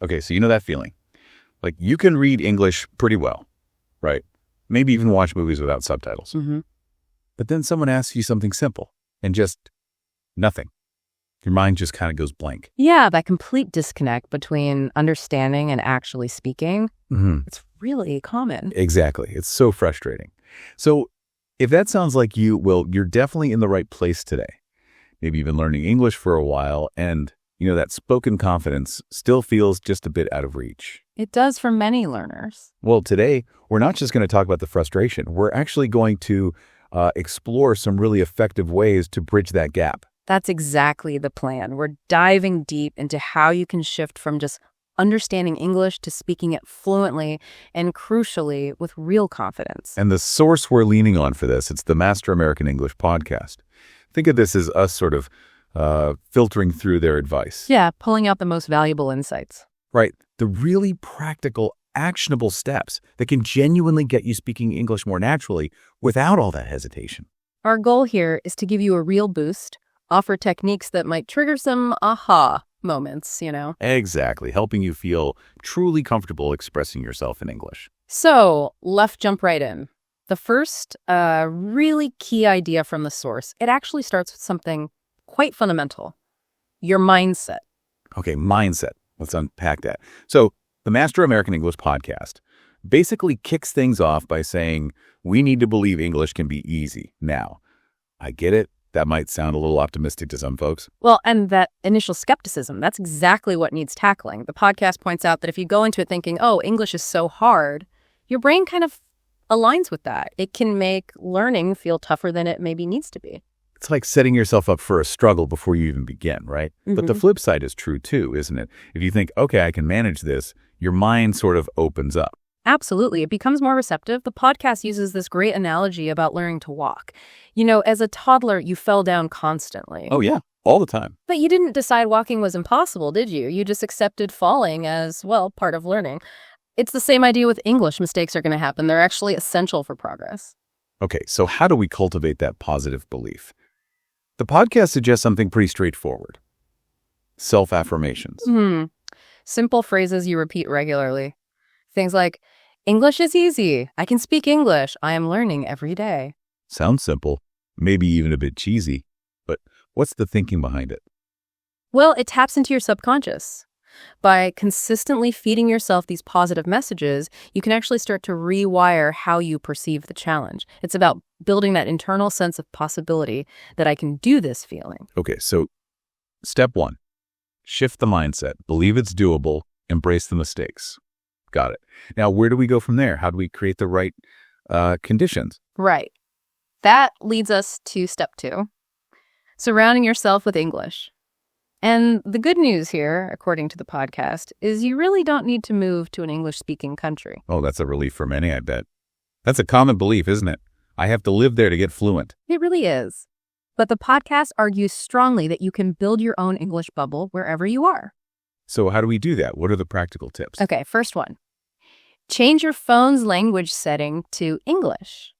Okay, so you know that feeling. Like you can read English pretty well, right? Maybe even watch movies without subtitles. Mm-hmm. But then someone asks you something simple and just nothing. Your mind just kind of goes blank. Yeah, that complete disconnect between understanding and actually speaking. Mm-hmm. It's really common. Exactly. It's so frustrating. So if that sounds like you, well, you're definitely in the right place today. Maybe you've been learning English for a while and, that spoken confidence still feels just a bit out of reach. It does for many learners. Well, today, we're not just going to talk about the frustration. We're actually going to explore some really effective ways to bridge that gap. That's exactly the plan. We're diving deep into how you can shift from just understanding English to speaking it fluently and, crucially, with real confidence. And the source we're leaning on for this, it's the Master American English podcast. Think of this as us sort of filtering through their advice. Yeah, pulling out the most valuable insights. Right. The really practical, actionable steps that can genuinely get you speaking English more naturally without all that hesitation. Our goal here is to give you a real boost, offer techniques that might trigger some aha moments, Exactly. Helping you feel truly comfortable expressing yourself in English. So let's jump right in. The first really key idea from the source, it actually starts with something quite fundamental, your mindset. Okay, mindset. Let's unpack that. So the Master American English podcast basically kicks things off by saying we need to believe English can be easy. Now, I get it. That might sound a little optimistic to some folks. Well, and that initial skepticism, that's exactly what needs tackling. The podcast points out that if you go into it thinking, oh, English is so hard, your brain kind of aligns with that. It can make learning feel tougher than it maybe needs to be. It's like setting yourself up for a struggle before you even begin, right? Mm-hmm. But the flip side is true too, isn't it? If you think, okay, I can manage this, your mind sort of opens up. Absolutely. It becomes more receptive. The podcast uses this great analogy about learning to walk. As a toddler, you fell down constantly. Oh, yeah, all the time. But you didn't decide walking was impossible, did you? You just accepted falling as, well, part of learning. It's the same idea with English. Mistakes are going to happen. They're actually essential for progress. Okay, so how do we cultivate that positive belief? The podcast suggests something pretty straightforward. Self-affirmations. Simple phrases you repeat regularly. Things like, English is easy. I can speak English. I am learning every day. Sounds simple, maybe even a bit cheesy, but what's the thinking behind it? Well, it taps into your subconscious. By consistently feeding yourself these positive messages, you can actually start to rewire how you perceive the challenge. It's about building that internal sense of possibility that I can do this feeling. Okay, so step one, shift the mindset, believe it's doable, embrace the mistakes. Got it. Now, where do we go from there? How do we create the right conditions? Right. That leads us to step 2, surrounding yourself with English. And the good news here, according to the podcast, is you really don't need to move to an English-speaking country. Oh, that's a relief for many, I bet. That's a common belief, isn't it? I have to live there to get fluent. It really is. But the podcast argues strongly that you can build your own English bubble wherever you are. So how do we do that? What are the practical tips? Okay, first one. Change your phone's language setting to English.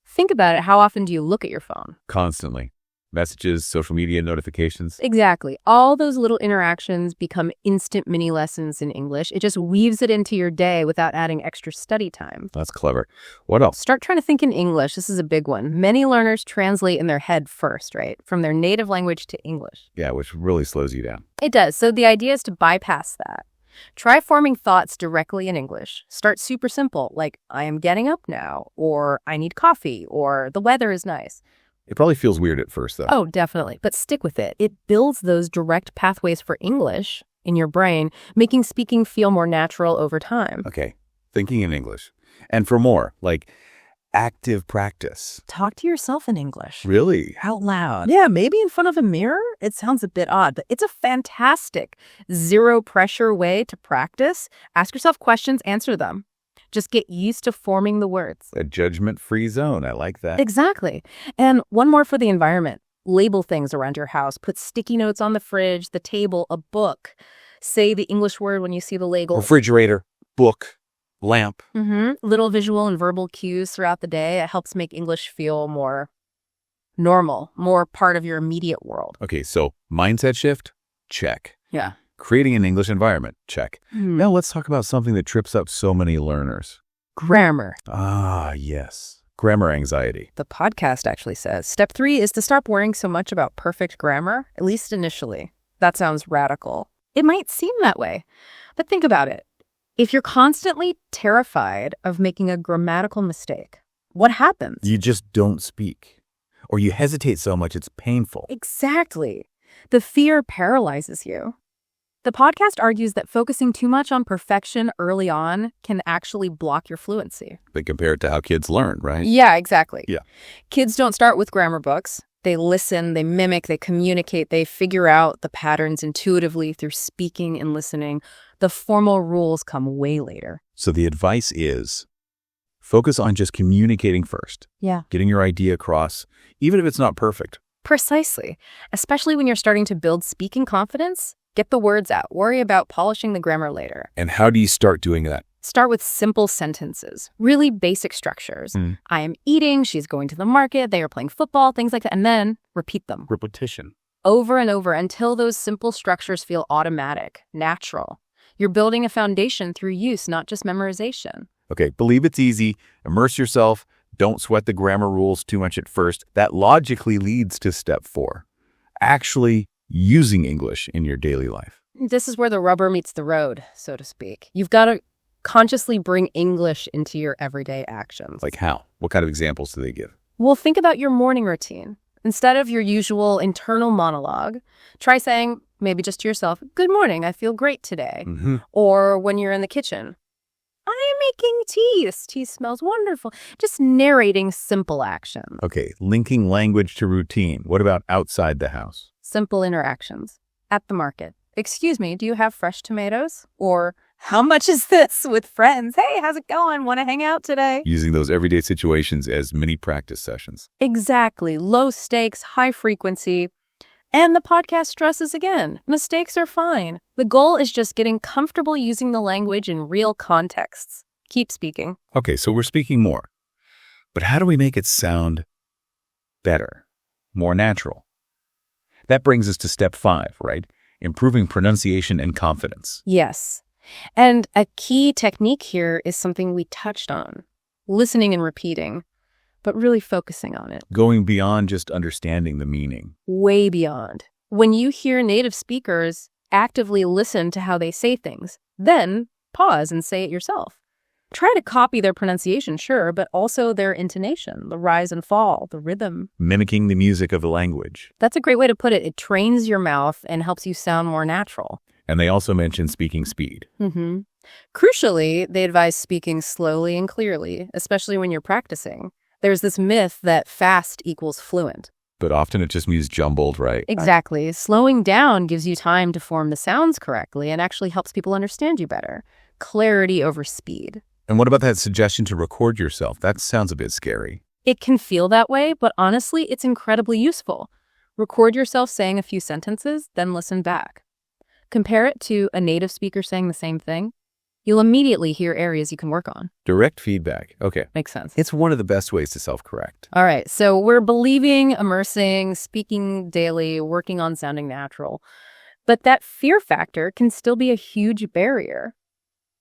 Think about it. How often do you look at your phone? Constantly. Messages, social media notifications. Exactly. All those little interactions become instant mini lessons in English. It just weaves it into your day without adding extra study time. That's clever. What else? Start trying to think in English. This is a big one. Many learners translate in their head first, right? From their native language to English. Yeah, which really slows you down. It does. So the idea is to bypass that. Try forming thoughts directly in English. Start super simple, like, I am getting up now, or I need coffee, or the weather is nice. It probably feels weird at first, though. Oh, definitely. But stick with it. It builds those direct pathways for English in your brain, making speaking feel more natural over time. Okay. Thinking in English. And for more, like active practice. Talk to yourself in English. Really? Out loud. Yeah, maybe in front of a mirror. It sounds a bit odd, but it's a fantastic zero pressure way to practice. Ask yourself questions, answer them. Just get used to forming the words. A judgment-free zone. I like that. Exactly. And one more for the environment. Label things around your house. Put sticky notes on the fridge, the table, a book. Say the English word when you see the label. Refrigerator, book, lamp. Little visual and verbal cues throughout the day. It helps make English feel more normal, more part of your immediate world. Okay, so mindset shift, check. Yeah. Creating an English environment, check. Now let's talk about something that trips up so many learners. Grammar. Ah, yes. Grammar anxiety. The podcast actually says step 3 is to stop worrying so much about perfect grammar, at least initially. That sounds radical. It might seem that way, but think about it. If you're constantly terrified of making a grammatical mistake, what happens? You just don't speak. Or you hesitate so much it's painful. Exactly. The fear paralyzes you. The podcast argues that focusing too much on perfection early on can actually block your fluency. But compared to how kids learn, right? Yeah, exactly. Yeah. Kids don't start with grammar books. They listen, they mimic, they communicate, they figure out the patterns intuitively through speaking and listening. The formal rules come way later. So the advice is focus on just communicating first. Yeah. Getting your idea across, even if it's not perfect. Precisely. Especially when you're starting to build speaking confidence. Get the words out. Worry about polishing the grammar later. And how do you start doing that? Start with simple sentences, really basic structures. I am eating, she's going to the market, they are playing football, things like that. And then repeat them Repetition. over and over until those simple structures feel automatic, natural. You're building a foundation through use, not just memorization. Okay, believe it's easy. Immerse yourself. Don't sweat the grammar rules too much at first. That logically leads to step 4. Actually using English in your daily life. This is where the rubber meets the road, so to speak. You've got to consciously bring English into your everyday actions. Like how? What kind of examples do they give? Well, think about your morning routine. Instead of your usual internal monologue, try saying, maybe just to yourself, good morning, I feel great today. Or when you're in the kitchen, I am making tea. This tea smells wonderful. Just narrating simple actions. Okay, linking language to routine. What about outside the house? Simple interactions. At the market. Excuse me, do you have fresh tomatoes? Or how much is this with friends? Hey, how's it going? Want to hang out today? Using those everyday situations as mini practice sessions. Exactly. Low stakes, high frequency. And the podcast stresses again. Mistakes are fine. The goal is just getting comfortable using the language in real contexts. Keep speaking. Okay, so we're speaking more. But how do we make it sound better, more natural? That brings us to step 5, right? Improving pronunciation and confidence. Yes. And a key technique here is something we touched on. Listening and repeating, but really focusing on it. Going beyond just understanding the meaning. Way beyond. When you hear native speakers, actively listen to how they say things. Then pause and say it yourself. Try to copy their pronunciation, sure, but also their intonation, the rise and fall, the rhythm. Mimicking the music of the language. That's a great way to put it. It trains your mouth and helps you sound more natural. And they also mention speaking speed. Crucially, they advise speaking slowly and clearly, especially when you're practicing. There's this myth that fast equals fluent. But often it just means jumbled, right? Exactly. Slowing down gives you time to form the sounds correctly and actually helps people understand you better. Clarity over speed. And what about that suggestion to record yourself? That sounds a bit scary. It can feel that way, but honestly, it's incredibly useful. Record yourself saying a few sentences, then listen back. Compare it to a native speaker saying the same thing. You'll immediately hear areas you can work on. Direct feedback. Okay. Makes sense. It's one of the best ways to self-correct. All right, so we're believing, immersing, speaking daily, working on sounding natural. But that fear factor can still be a huge barrier,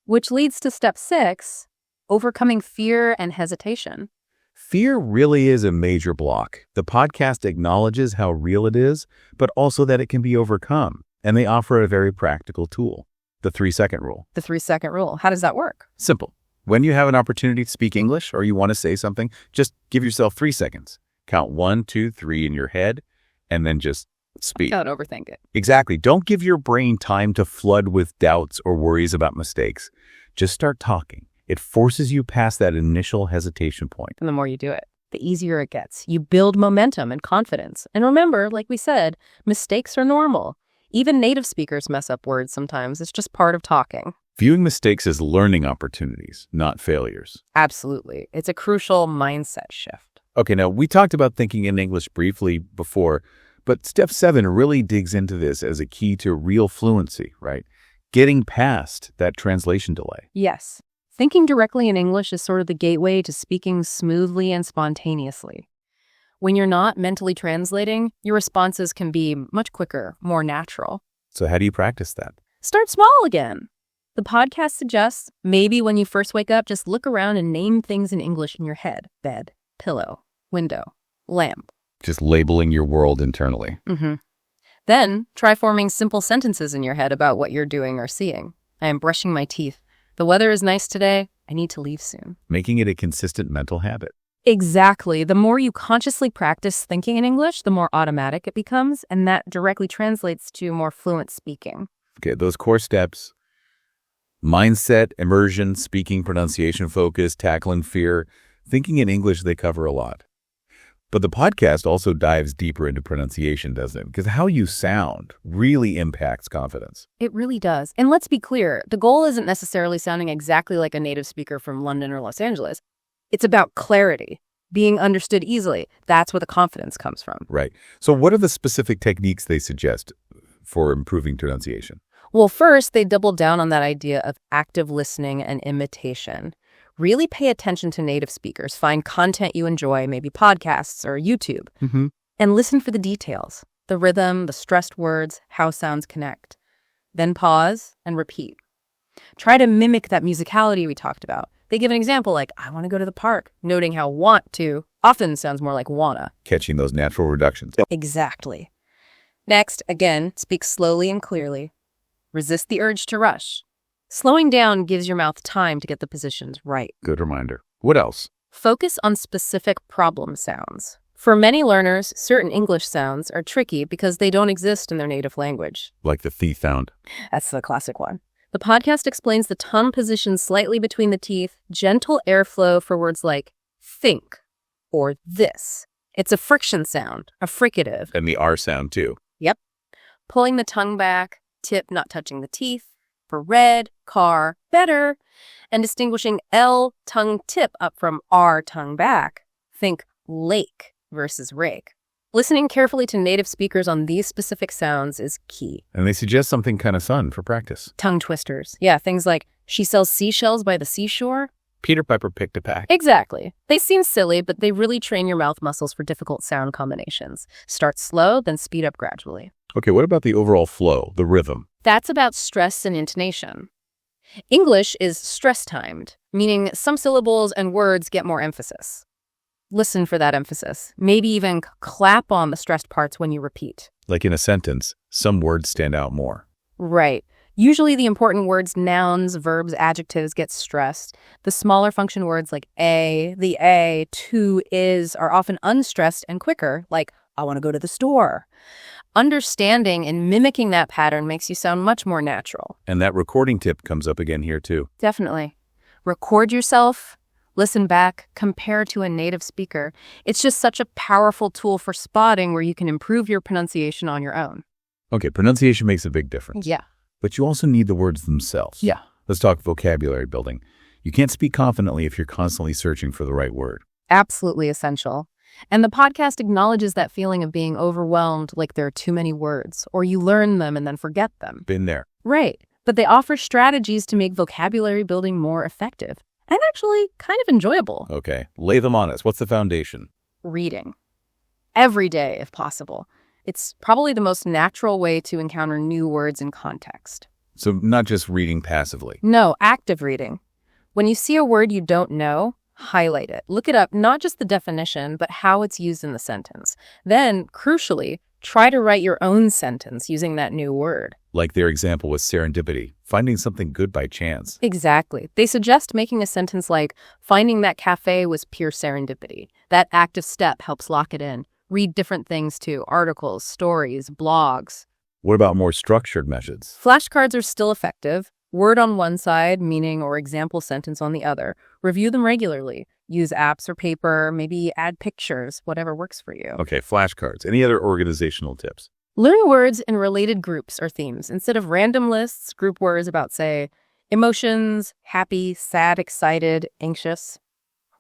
which leads to step 6, overcoming fear and hesitation. Fear really is a major block. The podcast acknowledges how real it is, but also that it can be overcome. And they offer a very practical tool, the 3-second rule. The 3-second rule. How does that work? Simple. When you have an opportunity to speak English or you want to say something, just give yourself 3 seconds. Count 1, 2, 3 in your head, and then just speak. Don't overthink it. Exactly. Don't give your brain time to flood with doubts or worries about mistakes. Just start talking. It forces you past that initial hesitation point. And the more you do it, the easier it gets. You build momentum and confidence. And remember, like we said, mistakes are normal. Even native speakers mess up words sometimes. It's just part of talking. Viewing mistakes as learning opportunities, not failures. Absolutely. It's a crucial mindset shift. Okay, now we talked about thinking in English briefly before, but step 7 really digs into this as a key to real fluency, right? Getting past that translation delay. Yes. Thinking directly in English is sort of the gateway to speaking smoothly and spontaneously. When you're not mentally translating, your responses can be much quicker, more natural. So how do you practice that? Start small again. The podcast suggests maybe when you first wake up, just look around and name things in English in your head. Bed, pillow, window, lamp. Just labeling your world internally. Then try forming simple sentences in your head about what you're doing or seeing. I am brushing my teeth. The weather is nice today. I need to leave soon. Making it a consistent mental habit. Exactly. The more you consciously practice thinking in English, the more automatic it becomes, and that directly translates to more fluent speaking. Okay, those core steps: mindset, immersion, speaking, pronunciation focus, tackling fear. Thinking in English, they cover a lot. But the podcast also dives deeper into pronunciation, doesn't it? Because how you sound really impacts confidence. It really does. And let's be clear, the goal isn't necessarily sounding exactly like a native speaker from London or Los Angeles. It's about clarity, being understood easily. That's where the confidence comes from. Right. So what are the specific techniques they suggest for improving pronunciation? Well, first, they double down on that idea of active listening and imitation. Really pay attention to native speakers. Find content you enjoy, maybe podcasts or YouTube, and listen for the details, the rhythm, the stressed words, how sounds connect. Then pause and repeat. Try to mimic that musicality we talked about. They give an example like, I want to go to the park, noting how want to often sounds more like wanna. Catching those natural reductions. Exactly. Next, again, speak slowly and clearly. Resist the urge to rush. Slowing down gives your mouth time to get the positions right. Good reminder. What else? Focus on specific problem sounds. For many learners, certain English sounds are tricky because they don't exist in their native language. Like the th sound. That's the classic one. The podcast explains the tongue position slightly between the teeth, gentle airflow for words like think or this. It's a friction sound, a fricative. And the R sound too. Yep. Pulling the tongue back, tip not touching the teeth. For red, car, better, and distinguishing L tongue tip up from R tongue back. Think lake versus rake. Listening carefully to native speakers on these specific sounds is key. And they suggest something kind of fun for practice. Tongue twisters. Yeah, things like, she sells seashells by the seashore. Peter Piper picked a pack. Exactly. They seem silly, but they really train your mouth muscles for difficult sound combinations. Start slow, then speed up gradually. Okay, what about the overall flow, the rhythm? That's about stress and intonation. English is stress-timed, meaning some syllables and words get more emphasis. Listen for that emphasis. Maybe even clap on the stressed parts when you repeat. Like in a sentence, some words stand out more. Right. Usually the important words, nouns, verbs, adjectives get stressed. The smaller function words like the a, to, is are often unstressed and quicker, like I want to go to the store. Understanding and mimicking that pattern makes you sound much more natural. And that recording tip comes up again here too. Definitely. Record yourself, listen back, compare to a native speaker. It's just such a powerful tool for spotting where you can improve your pronunciation on your own. Okay, pronunciation makes a big difference. Yeah. But you also need the words themselves. Yeah. Let's talk vocabulary building. You can't speak confidently if you're constantly searching for the right word. Absolutely essential. And the podcast acknowledges that feeling of being overwhelmed, like there are too many words, or you learn them and then forget them. Been there. Right. But they offer strategies to make vocabulary building more effective and actually kind of enjoyable. Okay, lay them on us. What's the foundation? Reading. Every day, if possible. It's probably the most natural way to encounter new words in context. So not just reading passively. No, active reading. When you see a word you don't know, highlight it. Look it up, not just the definition, but how it's used in the sentence. Then, crucially, try to write your own sentence using that new word. Like their example with serendipity, finding something good by chance. Exactly. They suggest making a sentence like, finding that cafe was pure serendipity. That active step helps lock it in. Read different things too, articles, stories, blogs. What about more structured methods? Flashcards are still effective. Word on one side, meaning or example sentence on the other. Review them regularly. Use apps or paper, maybe add pictures, whatever works for you. Okay, flashcards. Any other organizational tips? Learn words in related groups or themes. Instead of random lists, group words about, say, emotions, happy, sad, excited, anxious,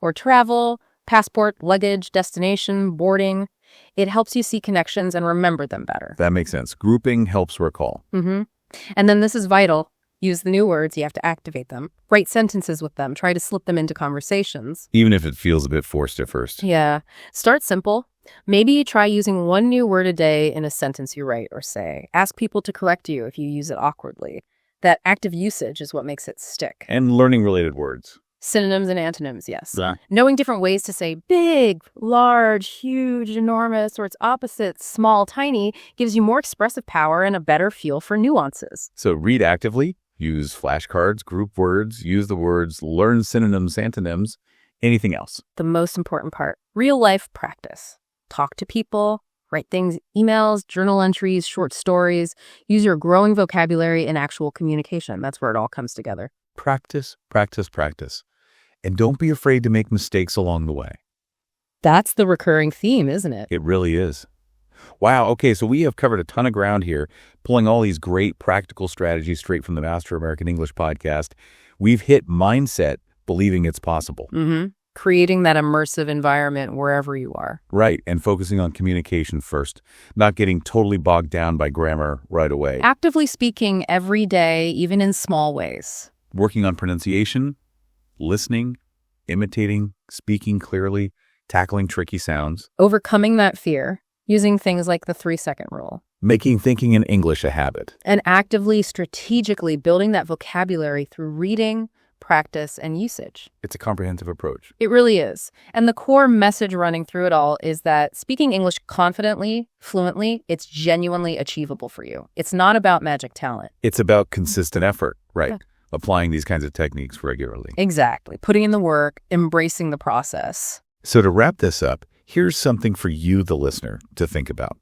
or travel, passport, luggage, destination, boarding. It helps you see connections and remember them better. That makes sense. Grouping helps recall. And then this is vital. Use the new words. You have to activate them. Write sentences with them. Try to slip them into conversations. Even if it feels a bit forced at first. Yeah. Start simple. Maybe try using one new word a day in a sentence you write or say. Ask people to correct you if you use it awkwardly. That active usage is what makes it stick. And learning related words. Synonyms and antonyms, yes. Yeah. Knowing different ways to say big, large, huge, enormous, or its opposites, small, tiny, gives you more expressive power and a better feel for nuances. So read actively, use flashcards, group words, use the words, learn synonyms, antonyms, anything else. The most important part, real-life practice. Talk to people, write things, emails, journal entries, short stories. Use your growing vocabulary in actual communication. That's where it all comes together. Practice, practice, practice. And don't be afraid to make mistakes along the way. That's the recurring theme, isn't it? It really is. Wow, okay, so we have covered a ton of ground here, pulling all these great practical strategies straight from the Master American English podcast. We've hit mindset, believing it's possible. Creating that immersive environment wherever you are. Right, and focusing on communication first, not getting totally bogged down by grammar right away. Actively speaking every day, even in small ways. Working on pronunciation, listening, imitating, speaking clearly, tackling tricky sounds. Overcoming that fear, using things like the 3-second rule. Making thinking in English a habit. And actively, strategically building that vocabulary through reading, practice, and usage. It's a comprehensive approach. It really is. And the core message running through it all is that speaking English confidently, fluently, it's genuinely achievable for you. It's not about magic talent. It's about consistent effort, right? Yeah. Applying these kinds of techniques regularly. Exactly. Putting in the work, embracing the process. So to wrap this up, here's something for you, the listener, to think about.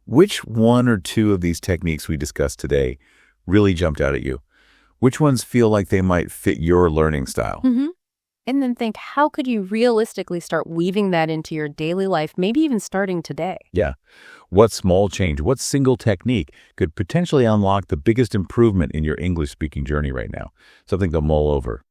Which one or two of these techniques we discussed today really jumped out at you? Which ones feel like they might fit your learning style? And then think, how could you realistically start weaving that into your daily life, maybe even starting today? Yeah. What small change, what single technique could potentially unlock the biggest improvement in your English-speaking journey right now? Something to mull over.